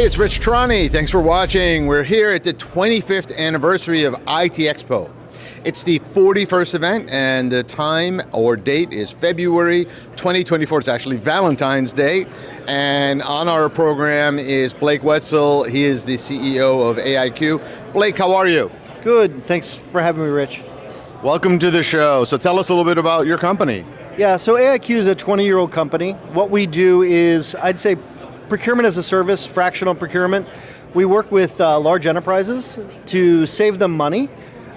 it's Rich Tehrani. Thanks for watching. We're here at the 25th anniversary of ITEXPO. It's the 41st event, and the time or date is February 2024. It's actually Valentine's Day. And on our program is Blake Wetzel. He is the CEO of AIQ. Blake, how are you? Good. Thanks for having me, Rich. Welcome to the show. So tell us a little bit about your company. Yeah, so AIQ is a 20-year-old company. What we do is, I'd say, procurement as a service, fractional procurement. We work with large enterprises to save them money,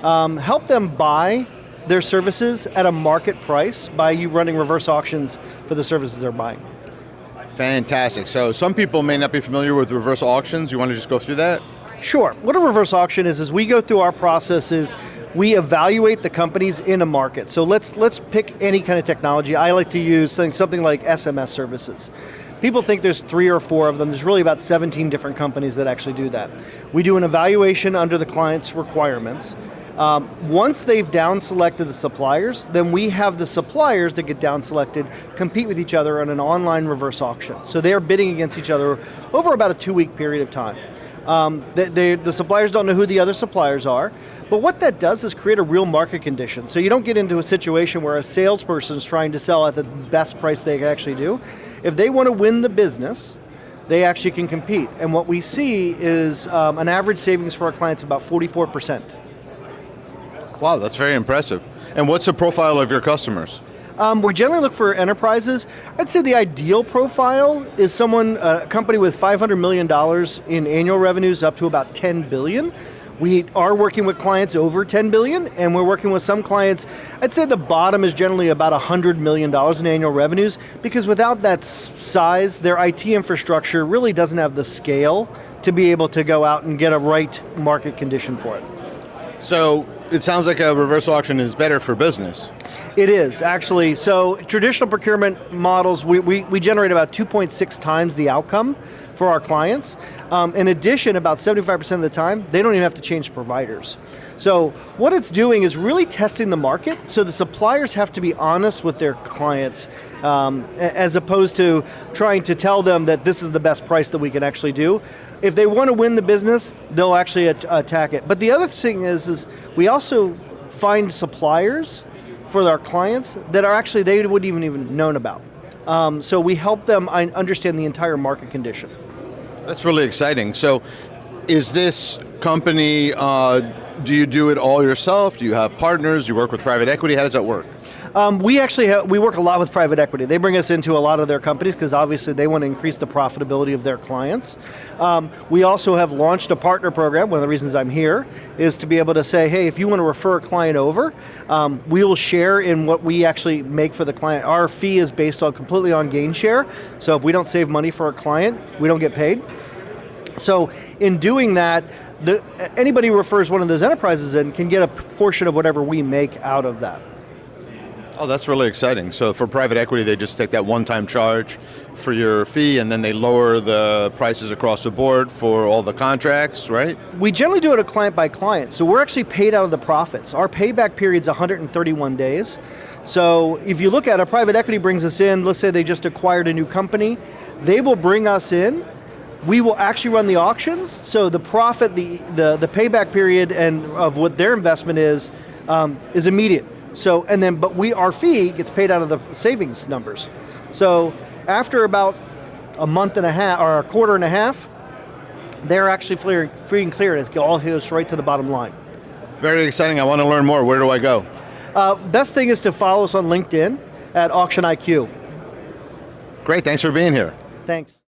help them buy their services at a market price by you running reverse auctions for the services they're buying. Fantastic. So some people may not be familiar with reverse auctions. You want to just go through that? Sure. What a reverse auction is we go through our processes, we evaluate the companies in a market. So let's pick any kind of technology. I like to use something like SMS services. People think there's 3 or 4 of them. There's really about 17 different companies that actually do that. We do an evaluation under the client's requirements. Once they've down selected the suppliers, then we have the suppliers that get down selected compete with each other on an online reverse auction. So they're bidding against each other over about a 2-week period of time. The suppliers don't know who the other suppliers are, but what that does is create a real market condition. So you don't get into a situation where a salesperson is trying to sell at the best price they can actually do. If they want to win the business, they actually can compete. And what we see is an average savings for our clients about 44%. Wow, that's very impressive. And what's the profile of your customers? We generally look for enterprises. I'd say the ideal profile is a company with $500 million in annual revenues up to about $10 billion. We are working with clients over $10 billion, and we're working with some clients, I'd say the bottom is generally about $100 million in annual revenues, because without that size, their IT infrastructure really doesn't have the scale to be able to go out and get a right market condition for it. So it sounds like a reverse auction is better for business. It is, actually. So traditional procurement models, we generate about 2.6 times the outcome for our clients. In addition, about 75% of the time, they don't even have to change providers. So what it's doing is really testing the market, so the suppliers have to be honest with their clients, as opposed to trying to tell them that this is the best price that we can actually do. If they want to win the business, they'll actually attack it. But the other thing is we also find suppliers for our clients that are actually they wouldn't even known about. So we help them understand the entire market condition. That's really exciting. So is this company, do you do it all yourself? Do you have partners? Do you work with private equity? How does that work? We work a lot with private equity. They bring us into a lot of their companies because obviously they want to increase the profitability of their clients. We also have launched a partner program. One of the reasons I'm here is to be able to say, hey, if you want to refer a client over, we will share in what we actually make for the client. Our fee is based completely on gain share. So if we don't save money for a client, we don't get paid. So in doing that, anybody who refers one of those enterprises in can get a portion of whatever we make out of that. Oh, that's really exciting. So for private equity, they just take that one-time charge for your fee, and then they lower the prices across the board for all the contracts, right? We generally do it a client by client. So we're actually paid out of the profits. Our payback period is 131 days. So if you look at it, private equity brings us in, let's say they just acquired a new company, they will bring us in. We will actually run the auctions. So the profit, the payback period and of what their investment is immediate. So, our fee gets paid out of the savings numbers. So after about a month and a half or a quarter and a half, they're actually free and clear. It all goes right to the bottom line. Very exciting. I want to learn more. Where do I go? Best thing is to follow us on LinkedIn at Auction IQ. Great. Thanks for being here. Thanks.